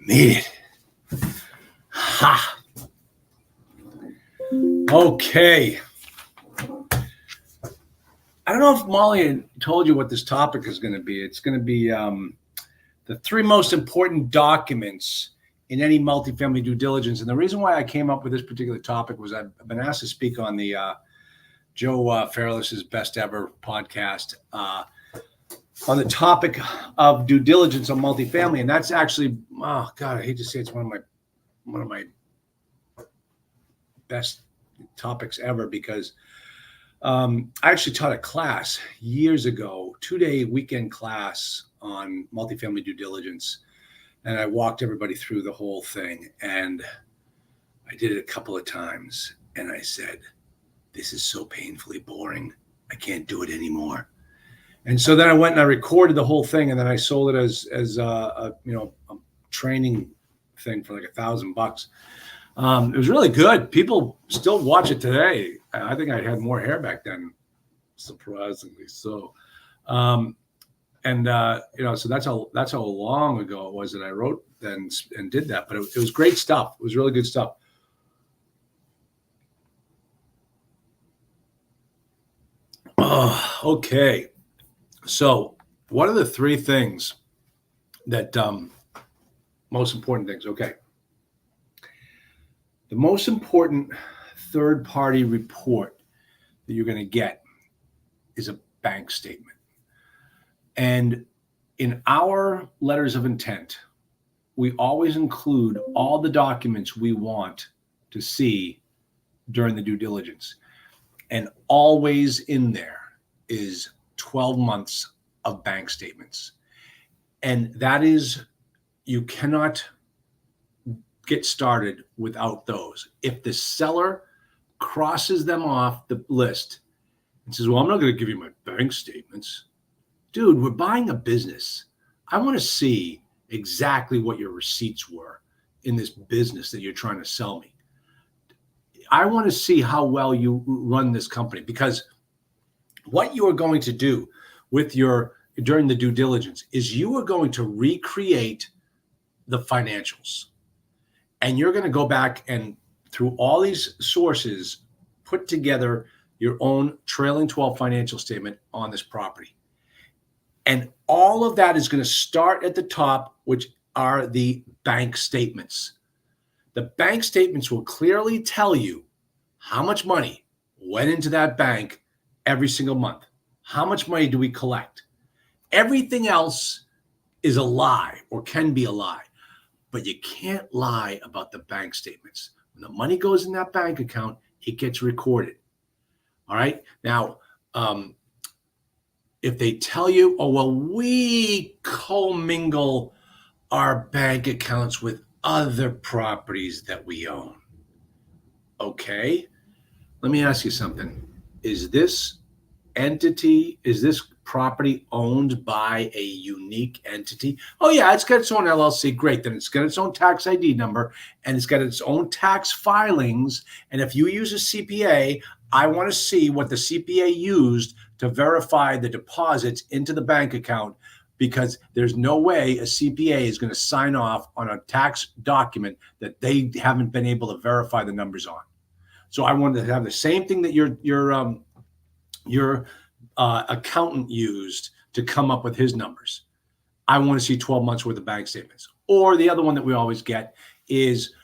Made it. Ha. Okay. I don't know if Molly told you what this topic is going to be. It's going to be the 3 most important documents in any multifamily due diligence. And the reason why I came up with this particular topic was I've been asked to speak on the Joe Fairless's Best Ever podcast on the topic of due diligence on multifamily. And that's actually, oh God, I hate to say it's one of my best topics ever, because I actually taught a class years ago, 2-day weekend class on multifamily due diligence. And I walked everybody through the whole thing. And I did it a couple of times. And I said, this is so painfully boring. I can't do it anymore. And so then I went and I recorded the whole thing. And then I sold it as a training thing for like $1,000. It was really good. People still watch it today. I think I had more hair back then, surprisingly so. So that's how long ago it was that I wrote then and did that. But it was great stuff. It was really good stuff. Oh, okay. So what are the 3 things that most important things? Okay. The most important third-party report that you're going to get is a bank statement. And in our letters of intent, we always include all the documents we want to see during the due diligence. And always in there is 12 months of bank statements. And that is, you cannot get started without those. If the seller crosses them off the list and says, well, I'm not going to give you my bank statements. Dude, we're buying a business. I want to see exactly what your receipts were in this business that you're trying to sell me. I want to see how well you run this company, because what you are going to do with during the due diligence is you are going to recreate the financials. And you're going to go back and through all these sources, put together your own trailing 12 financial statement on this property. And all of that is going to start at the top, which are the bank statements. The bank statements will clearly tell you how much money went into that bank every single month. How much money do we collect? Everything else is a lie or can be a lie. But you can't lie about the bank statements. When the money goes in that bank account, it gets recorded. All right. Now, if they tell you, oh, well, we commingle our bank accounts with other properties that we own. Okay. Let me ask you something. Is this property owned by a unique entity? Oh yeah, it's got its own LLC. Great. Then it's got its own tax ID number and it's got its own tax filings. And if you use a CPA, I want to see what the CPA used to verify the deposits into the bank account, because there's no way a CPA is going to sign off on a tax document that they haven't been able to verify the numbers on. So I wanted to have the same thing that your accountant used to come up with his numbers. I want to see 12 months worth of bank statements. Or the other one that we always get is,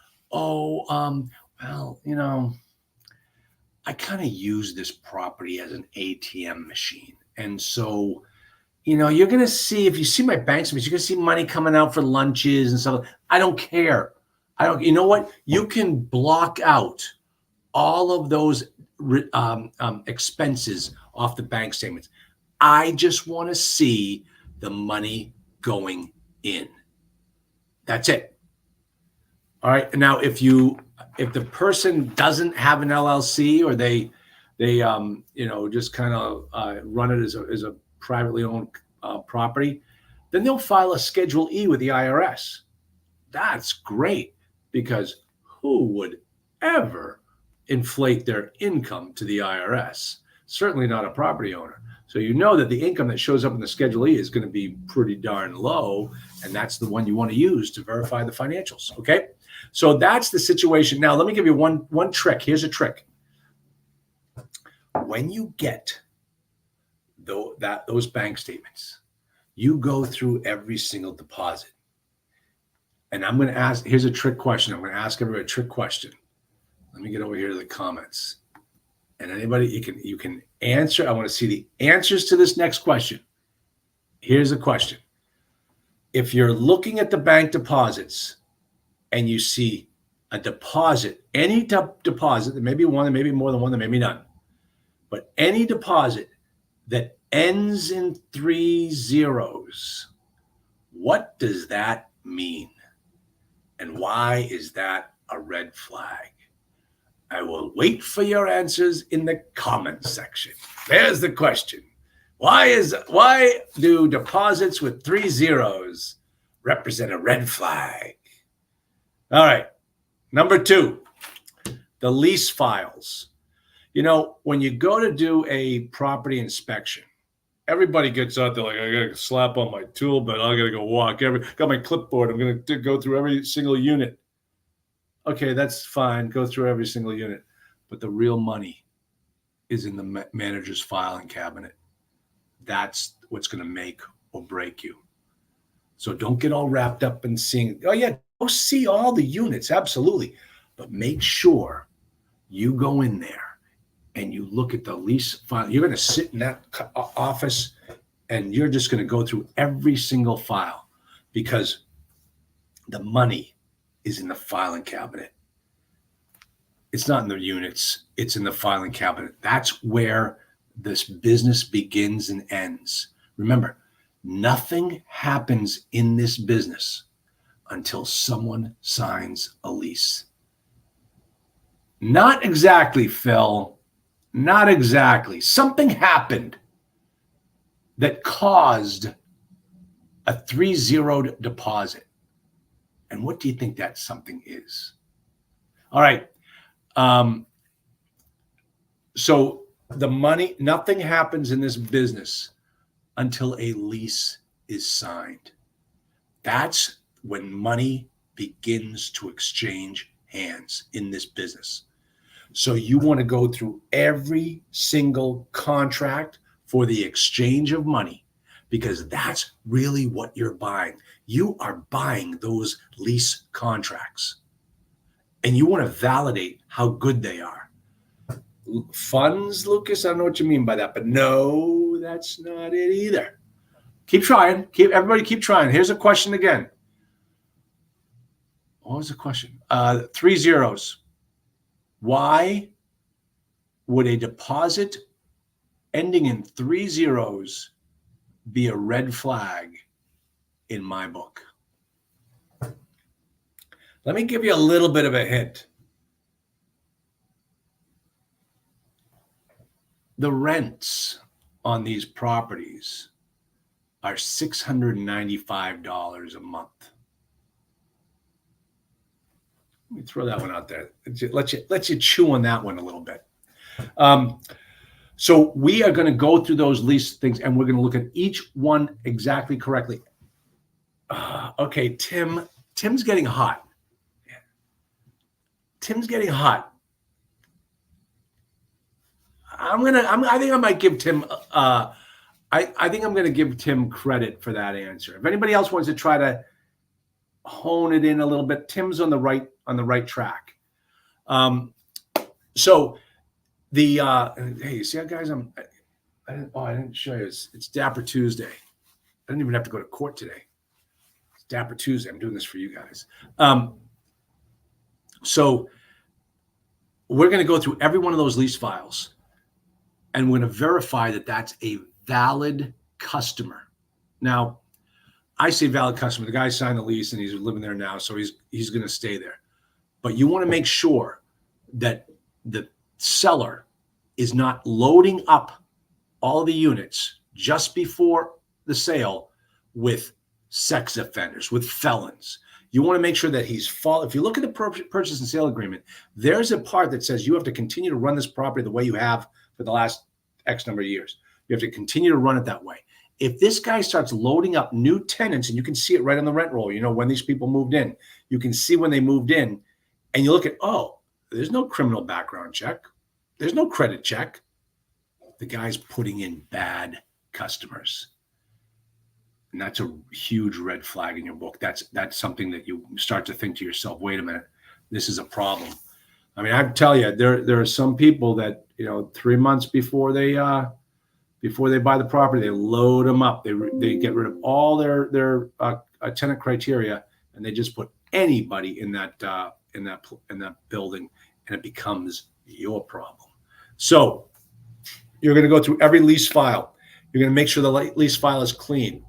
I kind of use this property as an ATM machine. And so, you're going to see, if you see my bank statements, you're going to see money coming out for lunches and stuff. I don't care. You know what? You can block out all of those expenses off the bank statements. I just want to see the money going in. That's it. All right. Now, if the person doesn't have an LLC, or they just kind of run it as a privately owned property, then they'll file a Schedule E with the IRS. That's great, because who would ever inflate their income to the IRS? Certainly not a property owner. So you know that the income that shows up in the Schedule E is going to be pretty darn low, and that's the one you want to use to verify the financials, okay? So that's the situation. Now, let me give you one trick. Here's a trick. When you get those bank statements, you go through every single deposit. And I'm going to ask, here's a trick question. I'm going to ask everybody a trick question. Let me get over here to the comments. And anybody, you can answer. I want to see the answers to this next question. Here's a question. If you're looking at the bank deposits and you see a deposit, any deposit, there may be one, there may be more than one, there may be none, but any deposit that ends in 3 zeros, what does that mean? And why is that a red flag? I will wait for your answers in the comments section. There's the question. Why do deposits with 3 zeros represent a red flag? All right. Number 2, the lease files. You know, when you go to do a property inspection, everybody gets out there like, I got to slap on my tool, but I got to go walk. Got my clipboard. I'm going to go through every single unit. Okay, that's fine. Go through every single unit. But the real money is in the manager's filing cabinet. That's what's going to make or break you. So don't get all wrapped up in seeing, oh yeah, go see all the units, absolutely. But make sure you go in there and you look at the lease file. You're going to sit in that office and you're just going to go through every single file because the money is in the filing cabinet. It's not in the units. It's in the filing cabinet. That's where this business begins and ends. Remember, nothing happens in this business until someone signs a lease. Not exactly, Phil. Not exactly. Something happened that caused a 3-0 deposit. And what do you think that something is? All right. So the money, nothing happens in this business until a lease is signed. That's when money begins to exchange hands in this business. So you want to go through every single contract for the exchange of money because that's really what you're buying. You are buying those lease contracts and you want to validate how good they are. Funds, Lucas, I don't know what you mean by that, but no, that's not it either. Keep trying. Everybody keep trying. Here's a question again. What was the question? 3 zeros. Why would a deposit ending in 3 zeros be a red flag in my book? Let me give you a little bit of a hint. The rents on these properties are $695 a month. Let me throw that one out there. Let you chew on that one a little bit. So we are going to go through those lease things, and we're going to look at each one exactly correctly. Okay, Tim's getting hot. Tim's getting hot. I think I might give Tim. I think I'm going to give Tim credit for that answer. If anybody else wants to try to hone it in a little bit, Tim's on the right track. So the hey, you see how guys I didn't show you. It's Dapper Tuesday. I didn't even have to go to court today. It's Dapper Tuesday. I'm doing this for you guys. So we're going to go through every one of those lease files. And we're going to verify that that's a valid customer. Now, I say valid customer. The guy signed the lease and he's living there now, so he's going to stay there. But you want to make sure that the seller is not loading up all the units just before the sale with sex offenders, with felons. You want to make sure that if you look at the purchase and sale agreement, there's a part that says you have to continue to run this property the way you have for the last X number of years. You have to continue to run it that way. If this guy starts loading up new tenants, and you can see it right on the rent roll, when these people moved in, you can see when they moved in, and you look at, oh, there's no criminal background check. There's no credit check. The guy's putting in bad customers. And that's a huge red flag in your book. That's something that you start to think to yourself, wait a minute, this is a problem. I mean, I tell you, there are some people that, 3 months before they buy the property, they load them up. They get rid of all their tenant criteria, and they just put anybody in that building, and it becomes your problem. So you're going to go through every lease file. You're going to make sure the lease file is clean.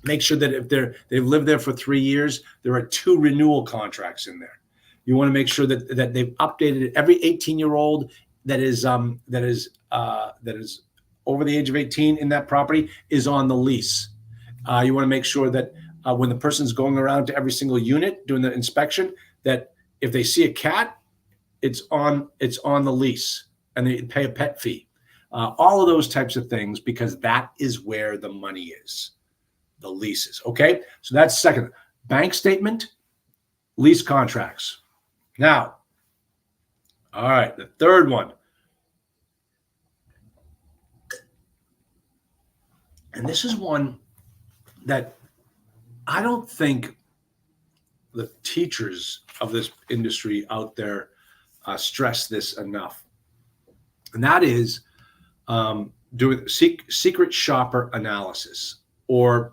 Make sure that if they've lived there for 3 years, there are 2 renewal contracts in there. You want to make sure that they've updated it. Every 18-year-old that is over the age of 18 in that property is on the lease. You want to make sure that when the person's going around to every single unit doing the inspection, that if they see a cat, it's on the lease, and they pay a pet fee. All of those types of things, because that is where the money is, the leases. Okay, so that's second. Bank statement, lease contracts. Now, all right, the third one. And this is one that I don't think the teachers of this industry out there stress this enough. And that is doing secret shopper analysis, or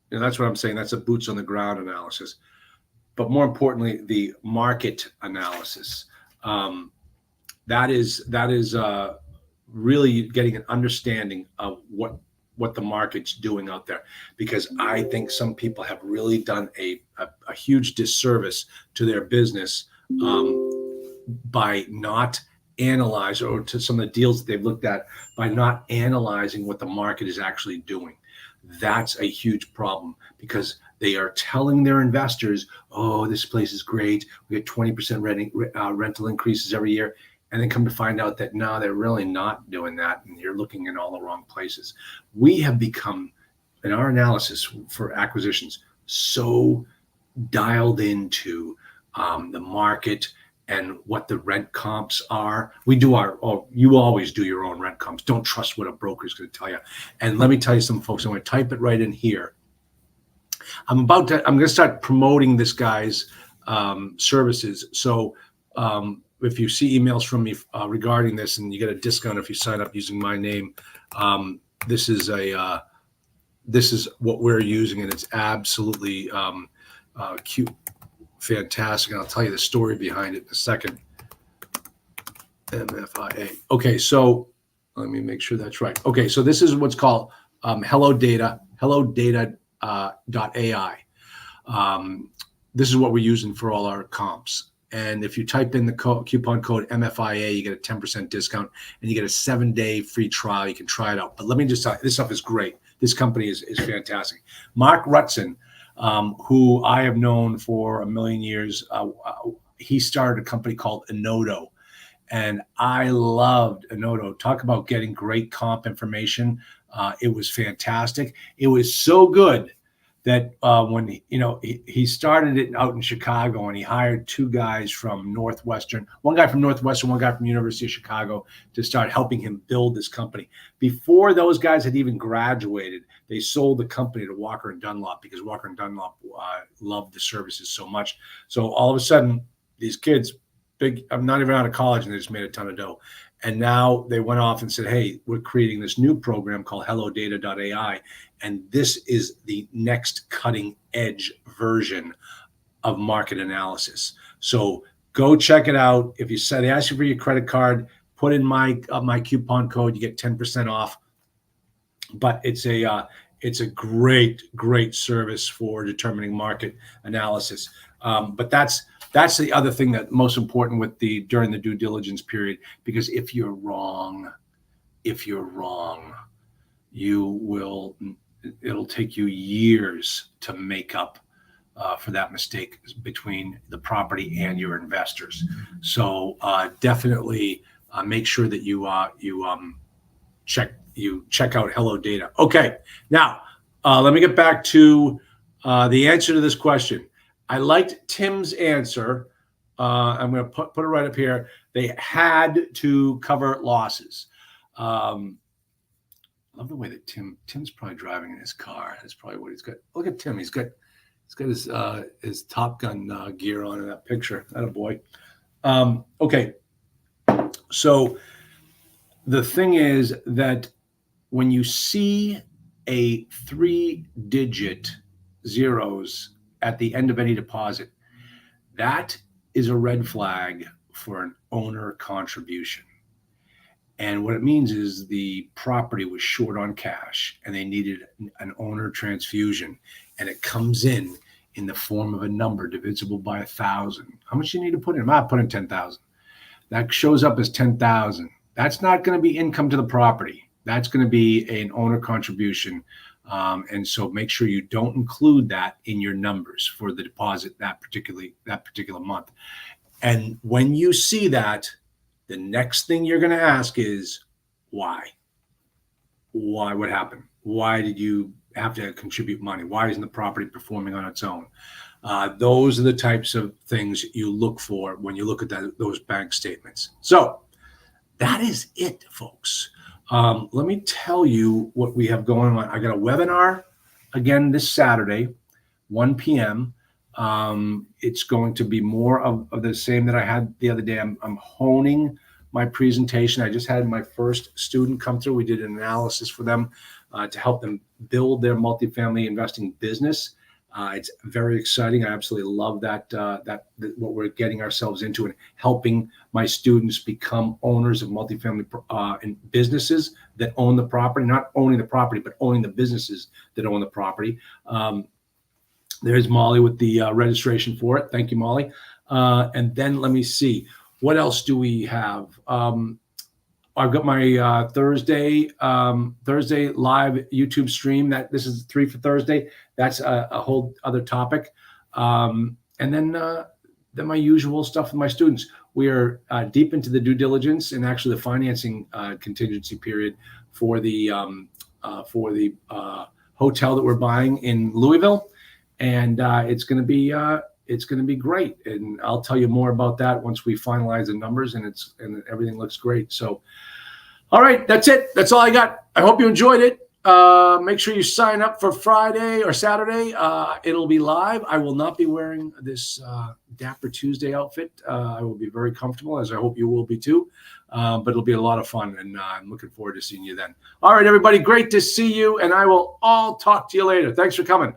that's what I'm saying. That's a boots on the ground analysis. But more importantly, the market analysis. That is really getting an understanding of what the market's doing out there, because I think some people have really done a huge disservice to their business by not analyze, or to some of the deals that they've looked at, by not analyzing what the market is actually doing. That's a huge problem, because they are telling their investors, oh, this place is great. We get 20% rental increases every year. And then come to find out that no, they're really not doing that. And you're looking in all the wrong places. We have become, in our analysis for acquisitions, so dialed into the market and what the rent comps are. We do you always do your own rent comps. Don't trust what a broker is going to tell you. And let me tell you something, folks. I'm going to type it right in here. I'm going to start promoting this guy's services. So if you see emails from me regarding this, and you get a discount if you sign up using my name, this is what we're using, and it's absolutely cute, fantastic. And I'll tell you the story behind it in a second. MFIA. Okay, so let me make sure that's right. Okay, so this is what's called Hello Data, hellodata.ai. This is what we're using for all our comps. And if you type in the coupon code MFIA, you get a 10% discount, and you get a 7-day free trial. You can try it out. But let me just tell you, this stuff is great. This company is fantastic. Mark Rutson, who I have known for a million years, he started a company called Enodo. And I loved Enodo. Talk about getting great comp information. It was fantastic. It was so good that when he started it out in Chicago, and he hired 2 guys from Northwestern, one guy from Northwestern, one guy from University of Chicago, to start helping him build this company. Before those guys had even graduated, they sold the company to Walker and Dunlop, because Walker and Dunlop loved the services so much. So all of a sudden, these kids, I'm not even out of college, and they just made a ton of dough. And now they went off and said, hey, we're creating this new program called hellodata.ai. And this is the next cutting edge version of market analysis. So go check it out. If they ask you for your credit card, put in my coupon code, you get 10% off. But it's a great service for determining market analysis. But that's the other thing that most important during the due diligence period, because if you're wrong, it'll take you years to make up for that mistake between the property and your investors. So definitely make sure that you check out Hello Data. Okay, now let me get back to the answer to this question. I liked Tim's answer. I'm going to put it right up here. They had to cover losses. I love the way that Tim's probably driving in his car. That's probably what he's got. Look at Tim. He's got his Top Gun gear on in that picture. Attaboy. Okay. So the thing is that when you see a 3-digit zeros at the end of any deposit, that is a red flag for an owner contribution. And what it means is the property was short on cash and they needed an owner transfusion, and it comes in the form of a number divisible by 1,000. How much you need to put in? I put in 10,000. That shows up as 10,000. That's not going to be income to the property. That's going to be an owner contribution. And so make sure you don't include that in your numbers for the deposit that particular month. And when you see that, the next thing you're going to ask is why? Why? What happened? Why did you have to contribute money? Why isn't the property performing on its own? Those are the types of things you look for when you look at those bank statements. So that is it, folks. Let me tell you what we have going on. I got a webinar again this Saturday, 1 p.m. It's going to be more of the same that I had the other day. I'm honing my presentation. I just had my first student come through. We did an analysis for them to help them build their multifamily investing business. It's very exciting. I absolutely love that what we're getting ourselves into and helping my students become owners of multifamily and businesses that own the property, not owning the property, but owning the businesses that own the property. There's Molly with the registration for it. Thank you, Molly. And then let me see. What else do we have? I've got my Thursday live YouTube stream. This is 3 for Thursday. That's a whole other topic. And then my usual stuff with my students. We are deep into the due diligence and actually the financing contingency period for the hotel that we're buying in Louisville, and it's going to be great. And I'll tell you more about that once we finalize the numbers and everything looks great. So, all right, that's it. That's all I got. I hope you enjoyed it. Make sure you sign up for Friday or Saturday. It'll be live. I will not be wearing this Dapper Tuesday outfit. I will be very comfortable, as I hope you will be too. But it'll be a lot of fun, and I'm looking forward to seeing you then. All right, everybody, great to see you, and I will all talk to you later. Thanks for coming.